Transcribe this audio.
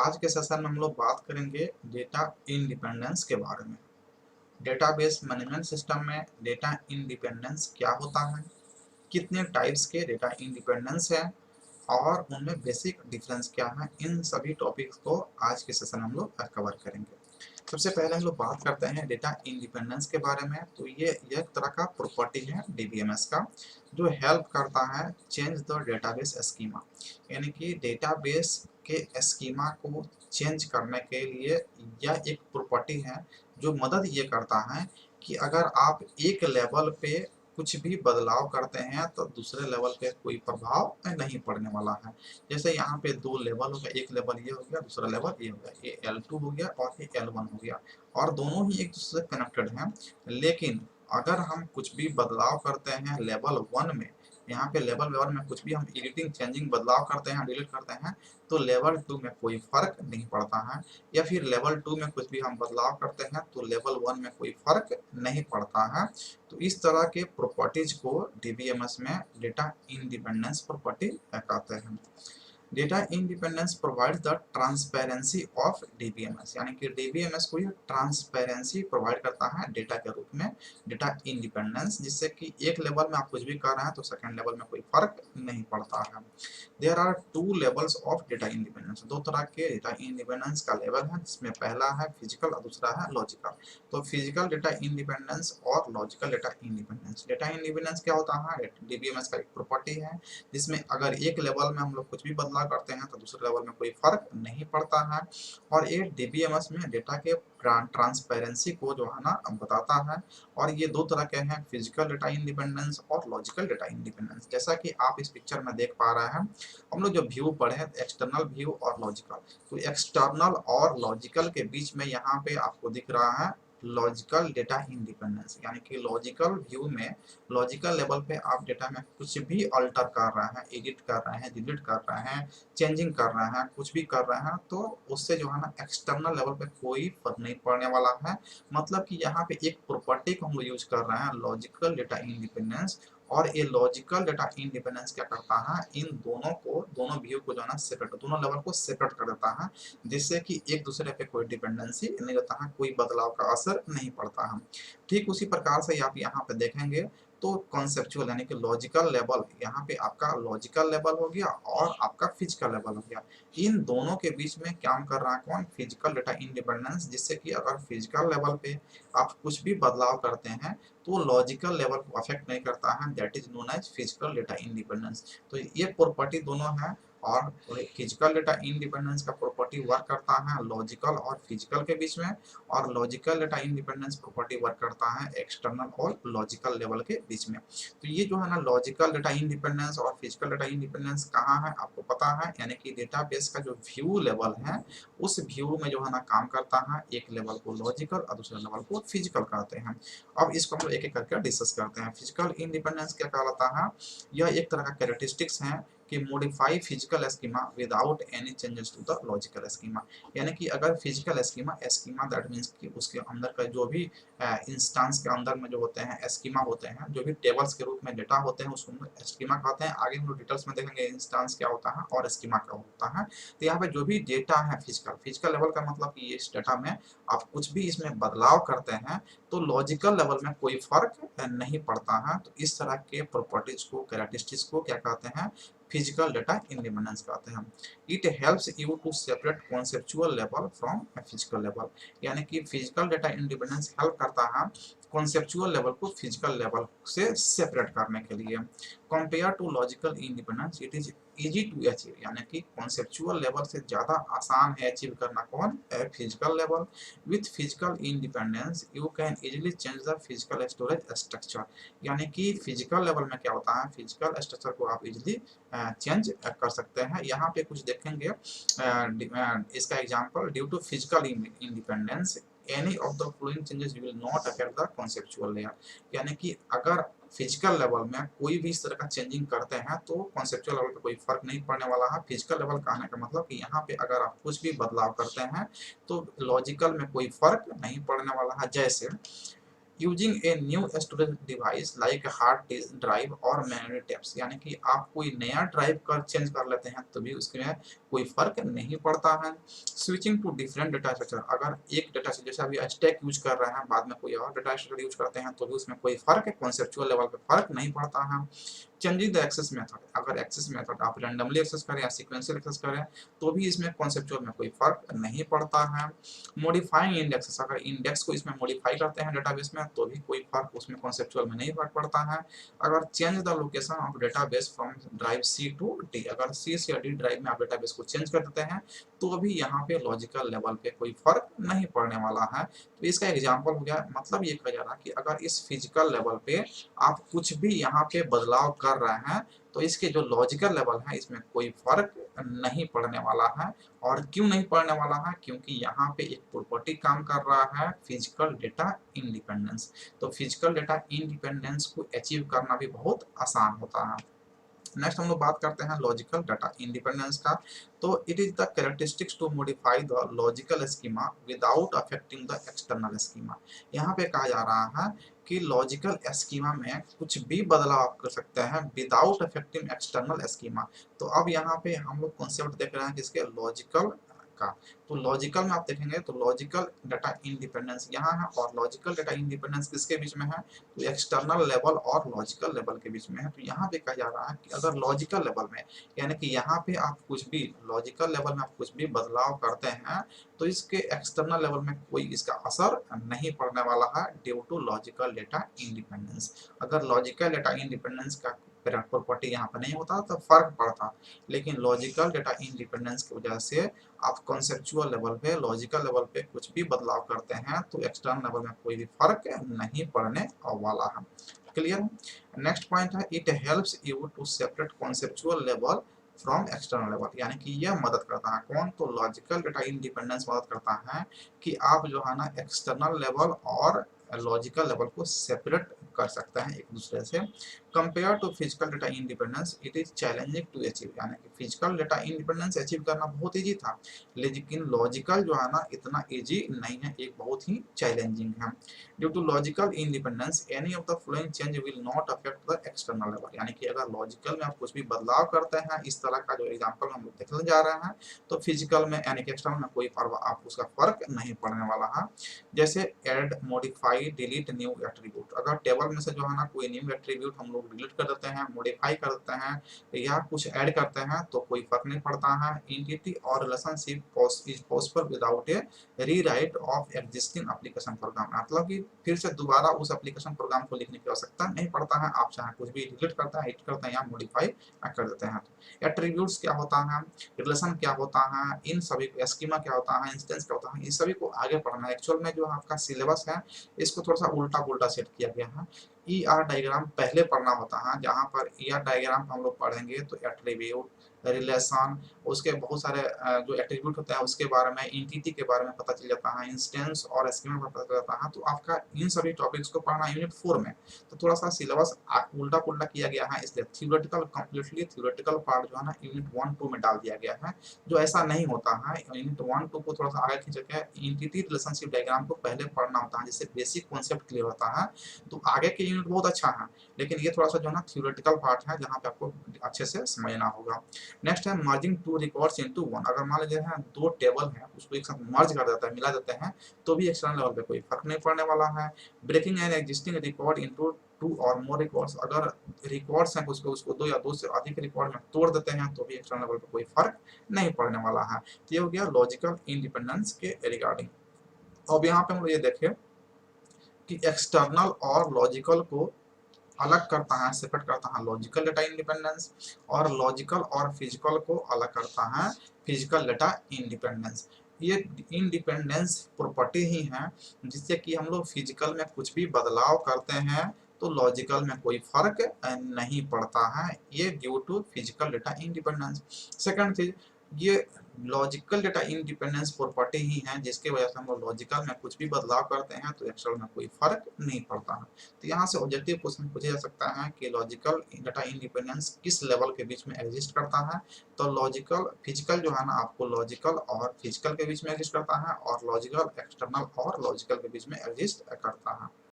आज के सेशन में हम लोग बात करेंगे डेटा इंडिपेंडेंस के बारे में। डेटाबेस मैनेजमेंट सिस्टम में डेटा इंडिपेंडेंस क्या होता है, कितने टाइप्स के डेटा इंडिपेंडेंस है और उनमें बेसिक डिफरेंस क्या है, इन सभी टॉपिक्स को आज के सेशन में हम लोग कवर करेंगे। सबसे पहले हम लोग बात करते हैं डेटा इंडिपेंडेंस के बारे में। तो ये एक तरह का प्रॉपर्टी है डीबीएमएस का, जो हेल्प करता है चेंज द डेटाबेस स्कीमा, यानी कि डेटाबेस के स्कीमा को चेंज करने के लिए यह एक प्रॉपर्टी है जो मदद ये करता है कि अगर आप एक लेवल पे कुछ भी बदलाव करते हैं तो दूसरे लेवल पे कोई प्रभाव नहीं पड़ने वाला है। जैसे यहाँ पे दो लेवल हो गया, एक लेवल ये हो गया, दूसरा लेवल ये हो गया, ये L2 हो गया और ये L1 हो गया, और दोनों ही एक दूसरे से कनेक्टेड हैं। लेकिन अगर हम कुछ भी बदलाव करते हैं लेवल 1 में, यहाँ पे लेवल 1 में कुछ भी हम एडिटिंग चेंजिंग बदलाव करते हैं, डिलीट करते हैं, तो लेवल 2 में कोई फर्क नहीं पड़ता है। या फिर लेवल 2 में कुछ भी हम बदलाव करते हैं तो लेवल 1 में कोई फर्क नहीं पड़ता है। तो इस तरह के प्रॉपर्टीज को डीबीएमएस में डेटा इंडिपेंडेंस प्रॉपर्टी कहते हैं। Data independence provides the transparency of DBMS, यानी कि डीबीएमएस को ये ट्रांसपेरेंसी प्रोवाइड करता है डेटा के रूप में, डेटा इंडिपेंडेंस, जिससे कि एक लेवल में आप कुछ भी कर रहे हैं तो सेकंड लेवल में कोई फर्क नहीं पड़ता है। There are two levels of data independence, दो तरह के डेटा इंडिपेंडेंस का लेवल है, जिसमें पहला है फिजिकल और दूसरा है लॉजिकल। तो फिजिकल डेटा इंडिपेंडेंस और logical data independence. Data independence क्या होता है? डीबीएमएस का एक प्रॉपर्टी है जिसमें अगर एक लेवल में हम लोग कुछ भी बदलाव करते हैं तो दूसरे लेवल में कोई फर्क नहीं पड़ता है। और ये डीबीएमएस में डेटा के ट्रांसपेरेंसी को जो है ना बताता है। और ये दो तरह के हैं, फिजिकल डेटा इंडिपेंडेंस और लॉजिकल डेटा इंडिपेंडेंस। जैसा कि आप इस पिक्चर में देख पा रहे हैं, हम लोग जो व्यू पढ़े हैं, एक्सटर्नल व्यू और लॉजिकल, तो एक्सटर्नल और लॉजिकल के बीच में यहाँ पे आपको दिख रहा है लॉजिकल डेटा इंडिपेंडेंस, यानी कि लॉजिकल व्यू में लॉजिकल लेवल पे आप डेटा में कुछ भी अल्टर कर रहे हैं, एडिट कर रहे हैं, डिलीट कर रहे हैं, चेंजिंग कर रहे हैं, कुछ भी कर रहे हैं, तो उससे जो है ना एक्सटर्नल लेवल पे कोई फर्क नहीं पड़ने वाला है। मतलब कि यहाँ पे एक प्रॉपर्टी को हम लोग यूज कर रहे हैं, लॉजिकल डेटा इंडिपेंडेंस। और ये लॉजिकल डेटा इंडिपेंडेंस क्या करता है, इन दोनों को, दोनों व्यू को जो है ना सेपरेट, दोनों लेवल को सेपरेट कर देता है, जिससे कि एक दूसरे पे कोई डिपेंडेंसी नहीं रहता है, कोई बदलाव का असर नहीं पड़ता है। ठीक उसी प्रकार से आप यहाँ पे देखेंगे तो कॉन्सेप्चुअल यानी कि लॉजिकल लेवल, यहाँ पे आपका लॉजिकल लेवल हो गया और आपका फिजिकल लेवल हो गया। इन दोनों के बीच में काम कर रहा है कौन? फिजिकल डेटा इंडिपेंडेंस, जिससे कि अगर फिजिकल लेवल पे आप कुछ भी बदलाव करते हैं तो लॉजिकल लेवल को अफेक्ट नहीं करता है, that is known as physical data independence. तो ये प्रॉपर्टी दोनों है। और फिजिकल डेटा इंडिपेंडेंस का प्रॉपर्टी वर्क करता है लॉजिकल और फिजिकल के बीच में, और logical data independence property work करता है एक्सटर्नल और लॉजिकल लेवल के बीच में। तो ये जो है ना लॉजिकल डेटा इंडिपेंडेंस और फिजिकल डेटा इंडिपेंडेंस कहाँ है आपको पता है, यानी कि डेटाबेस का जो व्यू लेवल है उस व्यू में जो है ना काम करता है, एक लेवल को लॉजिकल और दूसरे लेवल को फिजिकल कहते हैं। अब इसको हम लोग एक एक करके डिस्कस करते हैं। फिजिकल इंडिपेंडेंस क्या कहलाता है? यह एक तरह का कैरेक्टरिस्टिक्स है कि modify physical schema without any changes to the logical schema, यानी कि अगर physical schema, schema that means कि उसके अंदर का जो भी इंस्टेंस के अंदर में जो होते हैं स्कीमा होते हैं, जो भी टेबल्स के रूप में डेटा होते हैं उसको स्कीमा कहते हैं। आगे हम लोग डिटेल्स में देखेंगे इंस्टेंस क्या होता है और स्कीमा क्या होता है। तो यहाँ पे जो भी डेटा है फिजिकल, फिजिकल लेवल का मतलब कि इस डेटा में आप कुछ भी इसमें बदलाव करते हैं तो लॉजिकल लेवल में कोई फर्क नहीं पड़ता है। तो इस तरह के प्रॉपर्टीज को, कैरेक्टरिस्टिक्स को क्या कहते हैं? फिजिकल डेटा इंडिपेंडेंस कहते हैं। It helps you to separate conceptual level from physical level, यानी कि फिजिकल डेटा इंडिपेंडेंस हेल्प करता है कॉन्सेप्चुअल लेवल को फिजिकल लेवल से सेपरेट करने के लिए। Compare to logical independence it is easy to achieve, यानी कि कॉन्सेप्चुअल लेवल से ज़्यादा आसान है अचीव करना कौन? Physical level. With physical independence you can easily change the physical storage structure, यानी कि फिजिकल लेवल में क्या होता है, फिजिकल स्ट्रक्चर को आप इजीली चेंज कर सकते हैं। यहाँ पे कुछ देखेंगे इसका example, due to physical independence any of the following changes will not affect the conceptual layer, यानी कि अगर फिजिकल लेवल में कोई भी इस तरह का चेंजिंग करते हैं तो कॉन्सेप्चुअल लेवल पे कोई फर्क नहीं पड़ने वाला है। फिजिकल लेवल कहने का मतलब कि यहाँ पे अगर आप कुछ भी बदलाव करते हैं तो लॉजिकल में कोई फर्क नहीं पड़ने वाला है। जैसे using a new storage device like hard drive और मेमोरी टैप्स, यानी कि आप कोई नया ड्राइव कर चेंज कर लेते हैं तो भी उसमें कोई फर्क नहीं पड़ता है। Switching to different data structure, अगर एक डेटा से जैसे अभी स्टैक यूज कर रहे हैं बाद में कोई और डेटा स्ट्रक्चर यूज करते हैं तो भी उसमें कोई फर्क कॉन्सेप्चुअल लेवल पे फर्क नहीं पड़ता है। चेंजिंग द एक्सेस मेथड, अगर एक्सेस मेथड आप रैंडमली एक्सेस करें या सीक्वेंशियल एक्सेस करें तो भी इसमें कॉन्सेप्चुअल में कोई फर्क नहीं पड़ता है। मॉडिफाइंग इंडेक्सेस, अगर इंडेक्स को इसमें मॉडिफाई करते हैं डेटाबेस में तो भी कोई फर्क उसमें कॉन्सेप्चुअल में नहीं फर्क पड़ता है। अगर change the location of database from drive C to D, अगर सी से डी ड्राइव में आप डेटाबेस को चेंज कर देते हैं तो भी यहाँ पे लॉजिकल लेवल पे कोई फर्क नहीं पड़ने वाला है। तो इसका एग्जाम्पल हो गया, मतलब ये कहा जा रहा है कि अगर इस फिजिकल लेवल पे आप कुछ भी यहाँ पे बदलाव कर रहे हैं तो इसके जो लॉजिकल लेवल है इसमें कोई फर्क नहीं पड़ने वाला है। और क्यों नहीं पड़ने वाला है, क्योंकि यहाँ पे एक प्रॉपर्टी काम कर रहा है फिजिकल डेटा इंडिपेंडेंस। तो फिजिकल डेटा इंडिपेंडेंस को अचीव करना भी बहुत आसान होता है। नेक्स्ट हम लोग बात करते हैं लॉजिकल डाटा इंडिपेंडेंस का। तो it is the characteristics to modify the logical schema without affecting the external schema. यहाँ पे कहा जा रहा है कि लॉजिकल स्कीमा में कुछ भी बदलाव आप कर सकते हैं विदाउट अफेक्टिंग एक्सटर्नल स्कीमा। तो अब यहाँ पे हम लोग कॉन्सेप्ट देख रहे हैं किसके, लॉजिकल का। तो लॉजिकल में आप देखेंगे तो लॉजिकल डाटा इंडिपेंडेंस यहाँ है और लॉजिकल डाटा इंडिपेंडेंस किसके बीच में है, तो एक्सटर्नल लेवल और लॉजिकल लेवल के बीच में है। तो यहाँ पे कहा जा रहा है कि अगर लॉजिकल लेवल में, यानी कि यहाँ पे आप कुछ भी लॉजिकल लेवल में आप कुछ भी बदलाव करते हैं तो इसके एक्सटर्नल लेवल में कोई इसका असर नहीं पड़ने वाला है due to logical data independence. अगर लॉजिकल डेटा इंडिपेंडेंस का प्रॉपर्टी यहाँ पर नहीं होता तो फर्क पड़ता, लेकिन लॉजिकल डेटा इंडिपेंडेंस की वजह से आप कॉन्सेप्चुअल लेवल पे लॉजिकल लेवल पे कुछ भी बदलाव करते हैं तो एक्सटर्नल लेवल में कोई भी फर्क नहीं पड़ने वाला है। क्लियर। नेक्स्ट पॉइंट है it helps you to separate conceptual level from external level, यानी कि यह मदद करता है कौन, तो लॉजिकल डेटा इंडिपेंडेंस मदद करता है कि आप जो है ना एक्सटर्नल लेवल और लॉजिकल लेवल को सेपरेट कर सकते हैं एक दूसरे से। Compare to physical data independence it is challenging to achieve, यानी कि फिजिकल डेटा इंडिपेंडेंस अचीव करना बहुत इजी था लेकिन लॉजिकल जो है ना इतना इजी नहीं है, एक बहुत ही चैलेंजिंग है। Due to logical independence any of the following change will not affect the external level, यानी कि अगर लॉजिकल में आप कुछ भी बदलाव करते हैं इस तरह का जो एग्जांपल हम लोग देखने जा रहे हैं तो फिजिकल में यानी कि एक्सटर्नल में कोई फर्क आप उसका फर्क नहीं पड़ने वाला है। जैसे add, modify, delete new attribute, अगर टेबल में से जो है ना कोई न्यू एट्रीब्यूट हम लोग डिलीट कर देते हैं, मॉडिफाई कर देते हैं या कुछ ऐड करते हैं तो कोई फर्क नहीं पड़ता है। एंटिटी और relationship is possible without A rewrite of existing application program, मतलब कि फिर से दोबारा उस एप्लीकेशन प्रोग्राम को लिखने की आवश्यकता नहीं पड़ता है, आप चाहे कुछ भी डिलीट करते हैं, एडिट करते हैं या मॉडिफाई कर देते हैं। एट्रीब्यूट्स क्या होता है, रिलेशन क्या होता है, इन सभी स्कीमा क्या होता है, इंस्टेंस क्या होता है, इन सभी को आगे पढ़ना है। एक्चुअल में जो आपका सिलेबस है इसको थोड़ा सा उल्टा पुल्टा सेट किया गया है। ER डायग्राम पहले पढ़ना होता है, जहाँ पर ER डायग्राम हम लोग पढ़ेंगे तो एट्रीब्यूट, रिलेशन, उसके बहुत सारे जो एट्रीब्यूट होता है उसके बारे में, एंटिटी के बारे में पता चल जाता है, इंस्टेंस और स्कीमा का पता चल जाता है। तो आपका इन सभी टॉपिक्स को पढ़ना यूनिट 4 में, तो थोड़ा सा सिलेबस उल्टा पुल्टा किया गया है इसलिए थ्योरेटिकल कंप्लीटली थ्योरेटिकल पार्ट जो है ना यूनिट 1-2 में डाल दिया गया है, जो ऐसा नहीं होता है। यूनिट 1-2 को थोड़ा सा आगे खींच के एंटिटी रिलेशनशिप डायग्राम को पहले पढ़ना होता है जिससे बेसिक कॉन्सेप्ट क्लियर होता है। तो आगे के यूनिट बहुत अच्छा है लेकिन ये थोड़ा सा जो है ना थ्योरेटिकल पार्ट है जहाँ पे आपको अच्छे से समझना होगा। नेक्स्ट है merging two records into one, अगर मान लीजिए है दो टेबल हैं उसको एक साथ मर्ज कर देता है, मिला देते हैं तो भी एक्सटर्नल लेवल पे कोई फर्क नहीं पड़ने वाला है। Breaking an existing record into 2 or more records, अगर रिकॉर्ड्स हैं उसको 2 या 2 से अधिक रिकॉर्ड में तोड़ देते हैं तो भी एक्सटर्नल लेवल पे कोई फर्क नहीं पड़ने वाला है। तो ये हो गया लॉजिकल इंडिपेंडेंस के रिगार्डिंग। अब यहाँ पे हम लोग ये देखें कि एक्सटर्नल और लॉजिकल को अलग करता है, सेपरेट करता है लॉजिकल डेटा इंडिपेंडेंस, और लॉजिकल और फिजिकल को अलग करता है फिजिकल डेटा इंडिपेंडेंस। ये इंडिपेंडेंस प्रॉपर्टी ही है जिससे कि हम लोग फिजिकल में कुछ भी बदलाव करते हैं तो लॉजिकल में कोई फर्क नहीं पड़ता है, ये due to physical data independence. Second चीज, ये लॉजिकल डेटा इंडिपेंडेंस प्रॉपर्टी ही है जिसके वजह से हम लोग लॉजिकल में कुछ भी बदलाव करते हैं तो एक्सटर्नल में कोई फर्क नहीं पड़ता है। तो यहाँ से ऑब्जेक्टिव क्वेश्चन पूछा जा सकता है कि लॉजिकल डेटा इंडिपेंडेंस किस लेवल के बीच में एग्जिस्ट करता है, तो लॉजिकल फिजिकल जो है ना आपको लॉजिकल और फिजिकल के बीच में एग्जिस्ट करता है और लॉजिकल एक्सटर्नल और लॉजिकल के बीच में एग्जिस्ट करता है।